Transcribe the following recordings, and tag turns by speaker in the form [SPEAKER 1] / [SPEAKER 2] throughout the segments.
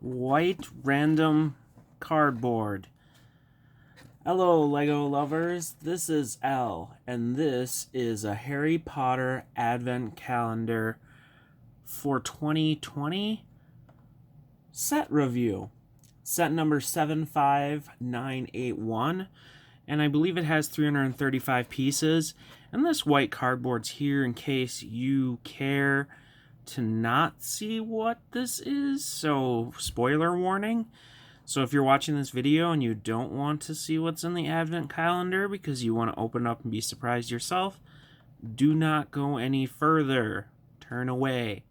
[SPEAKER 1] white random cardboard. Hello, Lego lovers. This is L, and this is a Harry Potter Advent Calendar for 2020 set review. Set number 75981, and I believe it has 335 pieces. And this white cardboard's here in case you care to not see what this is, so spoiler warning. So if you're watching this video and you don't want to see what's in the advent calendar because you want to open up and be surprised yourself, do not go any further. Turn away.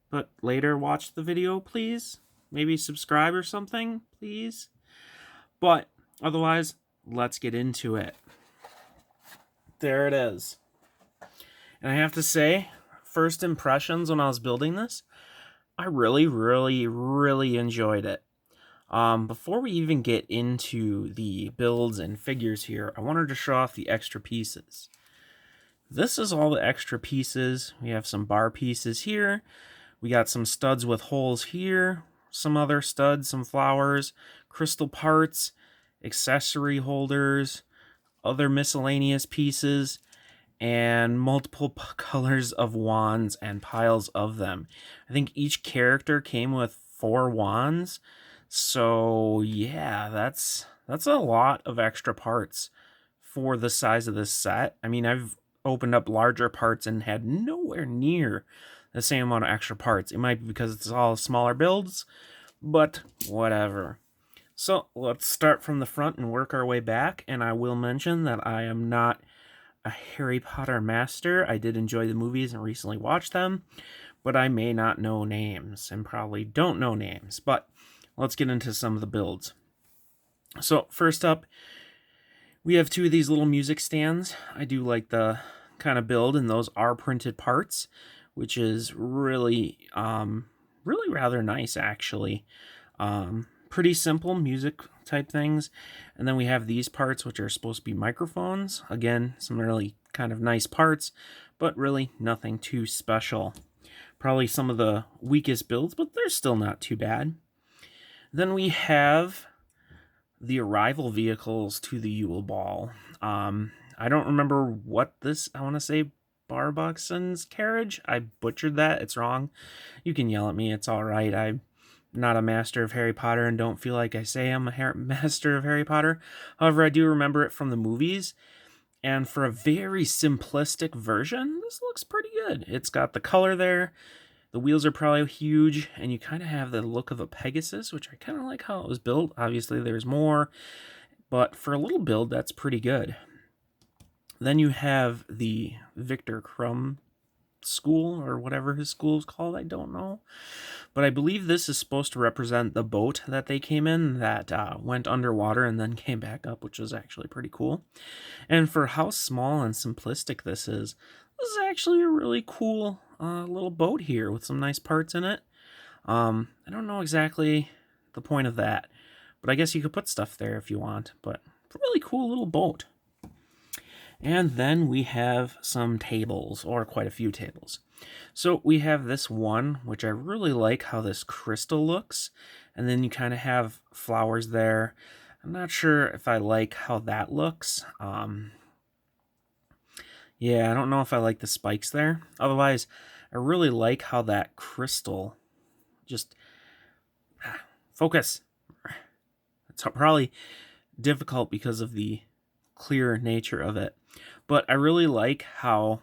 [SPEAKER 1] But later watch the video, please. Maybe subscribe or something, please. But otherwise, let's get into it. There it is. And I have to say, first impressions when I was building this, I really enjoyed it. Before we even get into the builds and figures here, I wanted to show off the extra pieces. This is all the extra pieces. We have some bar pieces here. We got some studs with holes here, some other studs, some flowers, crystal parts, accessory holders, other miscellaneous pieces, and multiple colors of wands and piles of them. I think each character came with 4 wands. So yeah, that's a lot of extra parts for the size of this set. I mean, I've opened up larger parts and had nowhere near the same amount of extra parts. It might be because it's all smaller builds, but whatever. So let's start from the front and work our way back. And I will mention that I am not a Harry Potter master. I did enjoy the movies and recently watched them, but I may not know names and probably don't know names. But let's get into some of the builds. So first up, we have 2 of these little music stands. I do like the kind of build, and those are printed parts, which is really rather nice, actually. Pretty simple music type things. And then we have these parts, which are supposed to be microphones. Again, some really kind of nice parts, but really nothing too special. Probably some of the weakest builds, but they're still not too bad. Then we have the arrival vehicles to the Yule Ball. I don't remember what this, I want to say Barbuckson's carriage. I butchered that. It's wrong. You can yell at me. It's all right. I'm not a master of Harry Potter and don't feel like I say I'm a master of Harry Potter. However, I do remember it from the movies. And for a very simplistic version, this looks pretty good. It's got the color there. The wheels are probably huge, and you kind of have the look of a Pegasus, which I kind of like how it was built. Obviously, there's more, but for a little build, that's pretty good. Then you have the Victor Crumb school, or whatever his school is called, I don't know. But I believe this is supposed to represent the boat that they came in that went underwater and then came back up, which was actually pretty cool. And for how small and simplistic this is actually a really cool little boat here with some nice parts in it. I don't know exactly the point of that, but I guess you could put stuff there if you want. But it's a really cool little boat. And then we have some tables, or quite a few tables. So we have this one, which I really like how this crystal looks. And then you kind of have flowers there. I'm not sure if I like how that looks. Yeah, I don't know if I like the spikes there. Otherwise, I really like how that crystal just... Focus! It's probably difficult because of the clear nature of it. But I really like how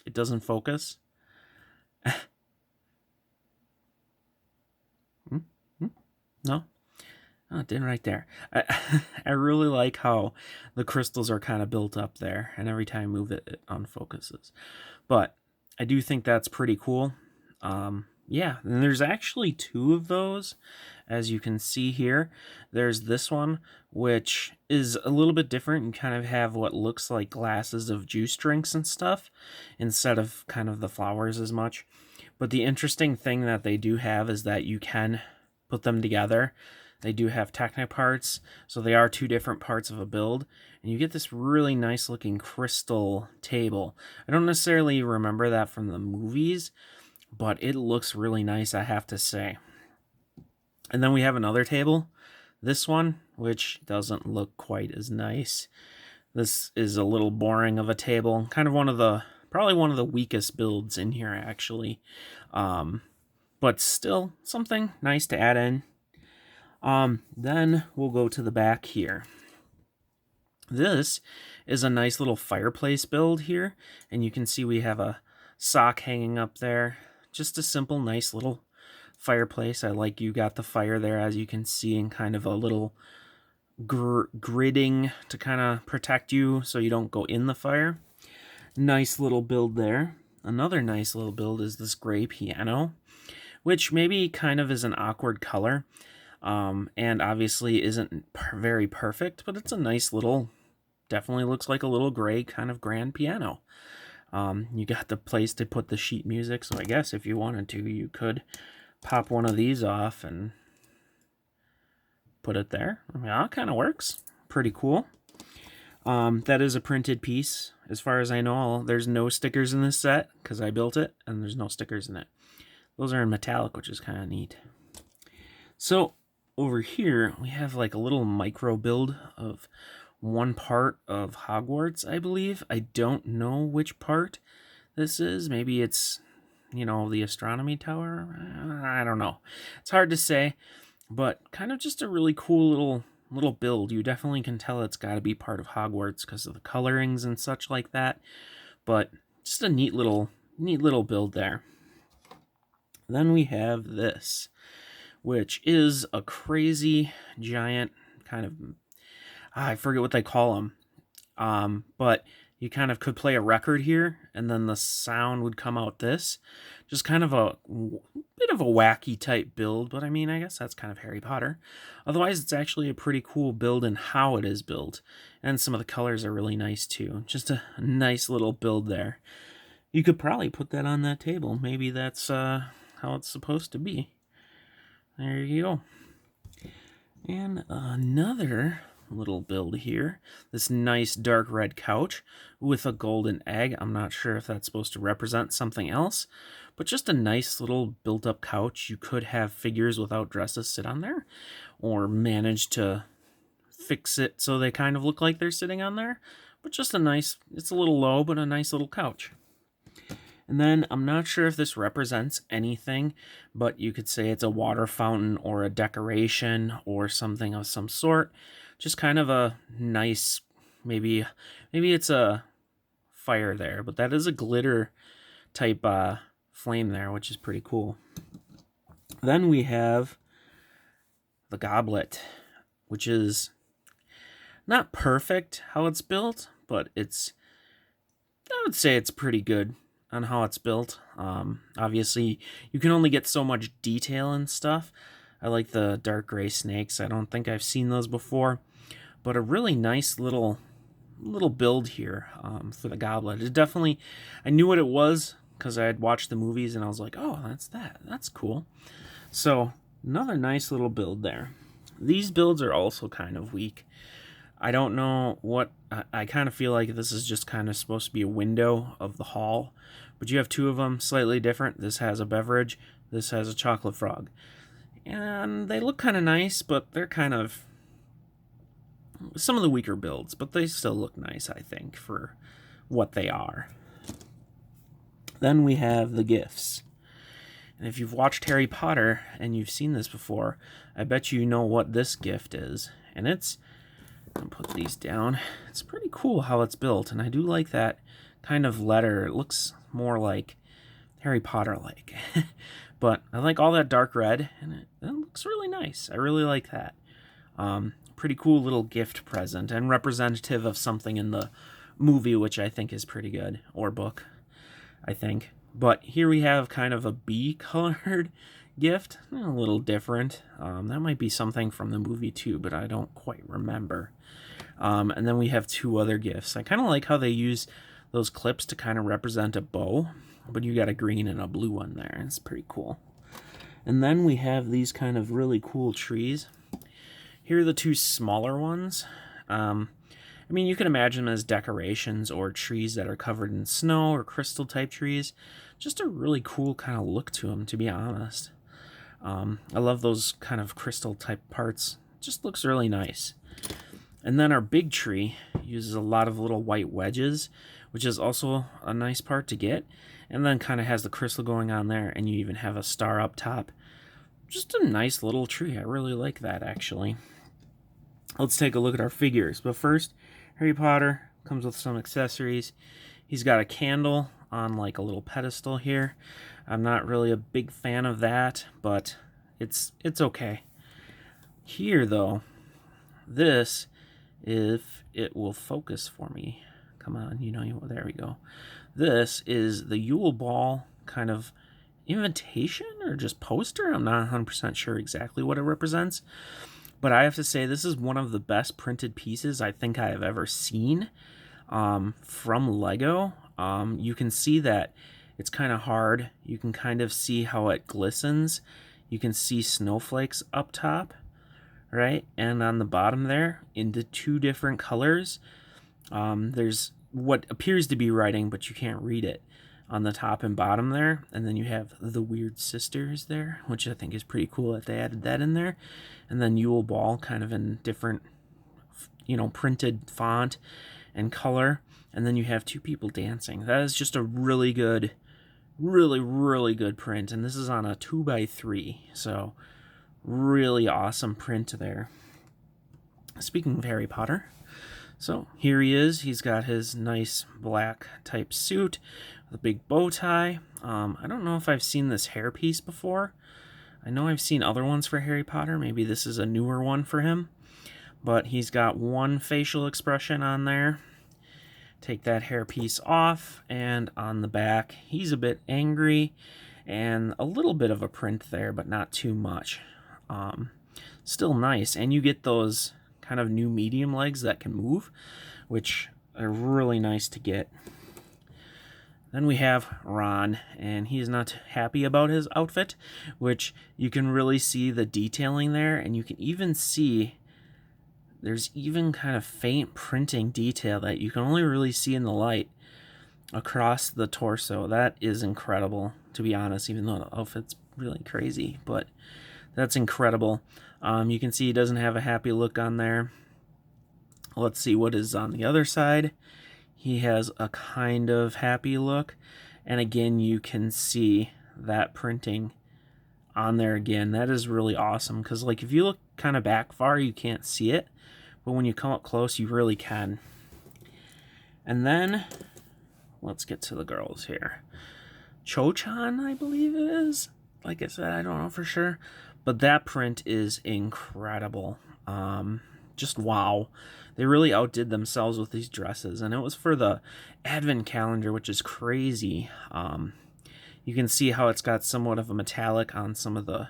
[SPEAKER 1] it doesn't focus. No? Oh, it didn't right there. I really like how the crystals are kind of built up there, and every time I move it, it unfocuses. But I do think that's pretty cool. Yeah, and there's actually 2 of those, as you can see here. There's this one, which is a little bit different. You kind of have what looks like glasses of juice drinks and stuff, instead of kind of the flowers as much. But the interesting thing that they do have is that you can put them together. They do have Technic parts, so they are 2 different parts of a build, and you get this really nice looking crystal table. I don't necessarily remember that from the movies, but it looks really nice, I have to say. And then we have another table, this one, which doesn't look quite as nice. This is a little boring of a table, kind of probably one of the weakest builds in here, actually. But still something nice to add in. Then we'll go to the back here. This is a nice little fireplace build here, and you can see we have a sock hanging up there. Just a simple, nice little fireplace. I like you got the fire there, as you can see, and kind of a little gridding to kind of protect you so you don't go in the fire. Nice little build there. Another nice little build is this gray piano, which maybe kind of is an awkward color, and obviously isn't very perfect, but it's a nice little, definitely looks like a little gray kind of grand piano. You got the place to put the sheet music, so I guess if you wanted to, you could pop one of these off and put it there. I mean, that kind of works. Pretty cool. That is a printed piece. As far as I know, there's no stickers in this set because I built it, and there's no stickers in it. Those are in metallic, which is kind of neat. So over here, we have like a little micro build of one part of Hogwarts, I believe. I don't know which part this is. Maybe it's, the astronomy tower. I don't know. It's hard to say, but kind of just a really cool little build. You definitely can tell it's got to be part of Hogwarts because of the colorings and such like that. But just a neat little build there. Then we have this, which is a crazy giant kind of, I forget what they call them, but you kind of could play a record here, and then the sound would come out this. Just kind of a bit of a wacky type build, but I mean, I guess that's kind of Harry Potter. Otherwise, it's actually a pretty cool build in how it is built, and some of the colors are really nice too. Just a nice little build there. You could probably put that on that table. Maybe that's how it's supposed to be. There you go. And another little build here. This nice dark red couch with a golden egg. I'm not sure if that's supposed to represent something else, but just a nice little built-up couch. You could have figures without dresses sit on there, or manage to fix it so they kind of look like they're sitting on there. But just a nice, it's a little low, but a nice little couch. And then I'm not sure if this represents anything, but you could say it's a water fountain or a decoration or something of some sort. Just kind of a nice, maybe it's a fire there, but that is a glitter type flame there, which is pretty cool. Then we have the goblet, which is not perfect how it's built, but I would say it's pretty good on how it's built. Obviously, you can only get so much detail and stuff. I like the dark gray snakes. I don't think I've seen those before, but a really nice little build here for the goblet. It definitely, I knew what it was because I had watched the movies, and I was like, oh, that's cool. So another nice little build there. These builds are also kind of weak. I don't know what, I kind of feel like this is just kind of supposed to be a window of the hall, but you have two of them slightly different. This has a beverage, this has a chocolate frog. And they look kind of nice, but they're kind of some of the weaker builds, but they still look nice, I think, for what they are. Then we have the gifts. And if you've watched Harry Potter and you've seen this before, I bet you know what this gift is. And I'll put these down. It's pretty cool how it's built, and I do like that kind of letter. It looks more like Harry Potter-like. But I like all that dark red, and it looks really nice. I really like that. Pretty cool little gift present, and representative of something in the movie, which I think is pretty good, or book, I think. But here we have kind of a bee-colored gift, a little different. That might be something from the movie too, but I don't quite remember. And then we have two other gifts. I kind of like how they use those clips to kind of represent a bow, but you got a green and a blue one there. It's pretty cool. And then we have these kind of really cool trees. Here are the two smaller ones. I mean, you can imagine them as decorations or trees that are covered in snow or crystal type trees. Just a really cool kind of look to them, to be honest. I love those kind of crystal type parts. Just looks really nice. And then our big tree uses a lot of little white wedges, which is also a nice part to get. And then kind of has the crystal going on there, and you even have a star up top. Just a nice little tree. I really like that, actually. Let's take a look at our figures. But first, Harry Potter comes with some accessories. He's got a candle on like a little pedestal here. I'm not really a big fan of that, but it's okay. Here, though, this, if it will focus for me. Come on, there we go. This is the Yule Ball kind of invitation or just poster. I'm not 100% sure exactly what it represents, but I have to say this is one of the best printed pieces I think I have ever seen from Lego. You can see that it's kind of hard. You can kind of see how it glistens. You can see snowflakes up top, right? And on the bottom there, into two different colors. There's what appears to be writing, but you can't read it on the top and bottom there. And then you have the Weird Sisters there, which I think is pretty cool that they added that in there. And then Yule Ball kind of in different, printed font and color. And then you have two people dancing. That is just a really good, really good print. And this is on a 2x3. So really awesome print there. Speaking of Harry Potter, so here he is. He's got his nice black type suit with a big bow tie. I don't know if I've seen this hairpiece before. I know I've seen other ones for Harry Potter. Maybe this is a newer one for him. But he's got one facial expression on there. Take that hairpiece off, and on the back, he's a bit angry and a little bit of a print there, but not too much. Still nice, and you get those kind of new medium legs that can move, which are really nice to get. Then we have Ron, and he's not happy about his outfit, which you can really see the detailing there, and you can even see there's even kind of faint printing detail that you can only really see in the light across the torso. That is incredible, to be honest, even though the outfit's really crazy, but that's incredible. You can see he doesn't have a happy look on there. Let's see what is on the other side. He has a kind of happy look. And again, you can see that printing on there again. That is really awesome because, like, if you look kind of back far, you can't see it. But when you come up close, you really can. And then, let's get to the girls here. Cho-chan, I believe it is. Like I said, I don't know for sure. But that print is incredible. Just wow. They really outdid themselves with these dresses. And it was for the advent calendar, which is crazy. You can see how it's got somewhat of a metallic on some of the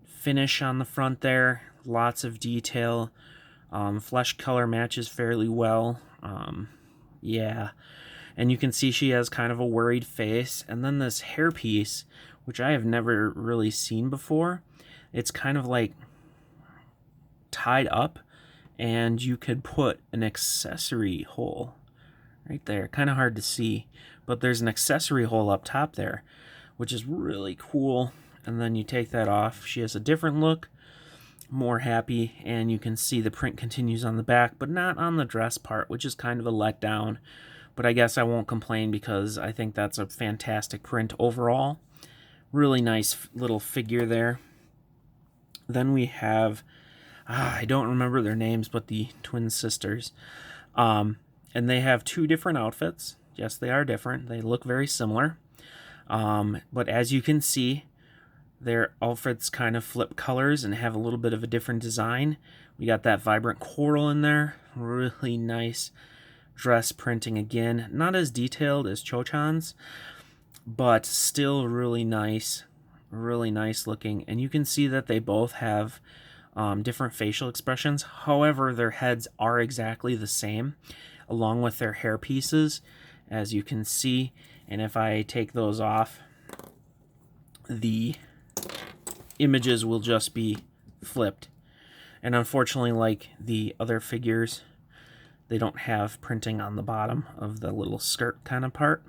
[SPEAKER 1] finish on the front there. Lots of detail. Flesh color matches fairly well. Yeah. And you can see she has kind of a worried face. And then this hairpiece, which I have never really seen before. It's kind of like tied up, and you could put an accessory hole right there. Kind of hard to see, but there's an accessory hole up top there, which is really cool. And then you take that off. She has a different look, more happy, and you can see the print continues on the back, but not on the dress part, which is kind of a letdown. But I guess I won't complain because I think that's a fantastic print overall. Really nice little figure there. Then we have, I don't remember their names, but the twin sisters. And they have two different outfits. Yes, they are different. They look very similar. But as you can see, their outfits kind of flip colors and have a little bit of a different design. We got that vibrant coral in there. Really nice dress printing again. Not as detailed as Cho-chan's, but still really nice looking. And you can see that they both have different facial expressions. However, their heads are exactly the same, along with their hair pieces, as you can see. And if I take those off, the images will just be flipped. And unfortunately, like the other figures, they don't have printing on the bottom of the little skirt kind of part.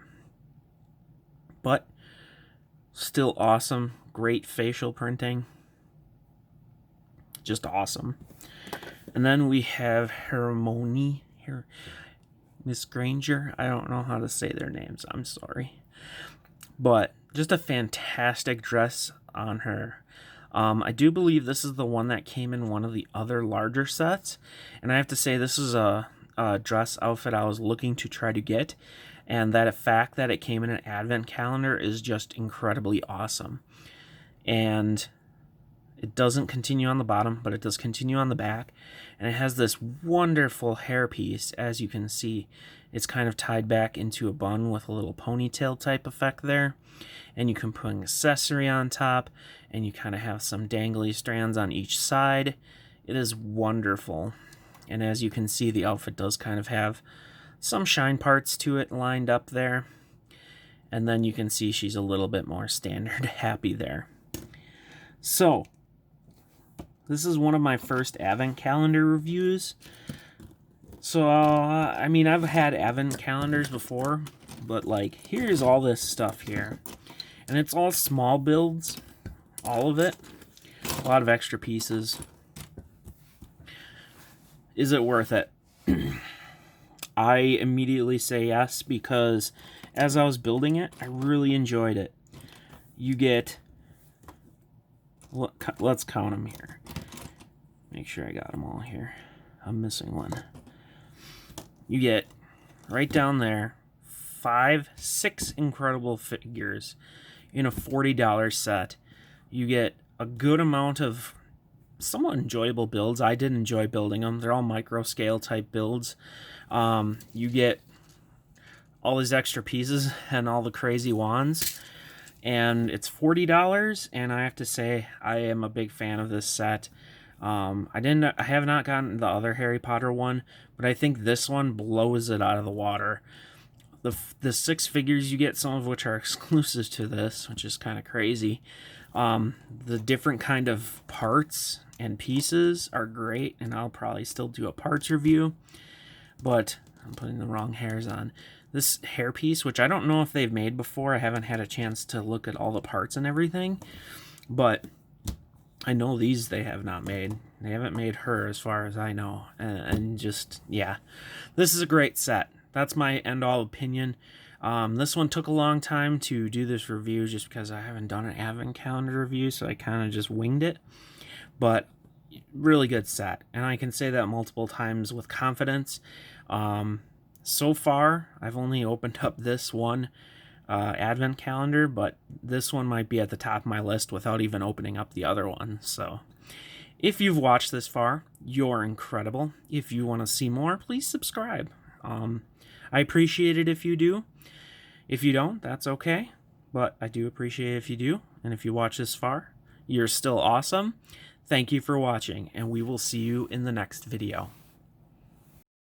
[SPEAKER 1] But still awesome. Great facial printing. Just awesome. And then we have Harmony here. Miss Granger. I don't know how to say their names. I'm sorry. But just a fantastic dress on her. I do believe this is the one that came in one of the other larger sets. And I have to say, this is a dress outfit I was looking to try to get. And that fact that it came in an advent calendar is just incredibly awesome. And it doesn't continue on the bottom, but it does continue on the back. And it has this wonderful hairpiece, as you can see. It's kind of tied back into a bun with a little ponytail type effect there. And you can put an accessory on top, and you kind of have some dangly strands on each side. It is wonderful. And as you can see, the outfit does kind of have some shine parts to it lined up there. And then you can see she's a little bit more standard happy there. So, this is one of my first advent calendar reviews. So, I mean, I've had advent calendars before, but like, here's all this stuff here. And it's all small builds, all of it. A lot of extra pieces. Is it worth it? I immediately say yes, because as I was building it, I really enjoyed it. You get, let's count them here. Make sure I got them all here. I'm missing one. You get, right down there, 6 incredible figures in a $40 set. You get a good amount of somewhat enjoyable builds. I did enjoy building them. They're all micro scale type builds. You get all these extra pieces and all the crazy wands. And it's $40, and I have to say I am a big fan of this set. I have not gotten the other Harry Potter one, but I think this one blows it out of the water. The 6 figures you get, some of which are exclusive to this, which is kind of crazy. The different kind of parts and pieces are great, and I'll probably still do a parts review. But I'm putting the wrong hairs on. This hairpiece, which I don't know if they've made before, I haven't had a chance to look at all the parts and everything, but I know these they have not made. They haven't made her as far as I know. And just, yeah. This is a great set. That's my end-all opinion. This one took a long time to do this review just because I haven't done an advent calendar review, so I kind of just winged it. But really good set. And I can say that multiple times with confidence. So far, I've only opened up this one advent calendar, but this one might be at the top of my list without even opening up the other one. So if you've watched this far, you're incredible. If you want to see more, please subscribe. I appreciate it if you do. If you don't, that's okay, but I do appreciate it if you do. And if you watch this far, you're still awesome. Thank you for watching, and we will see you in the next video.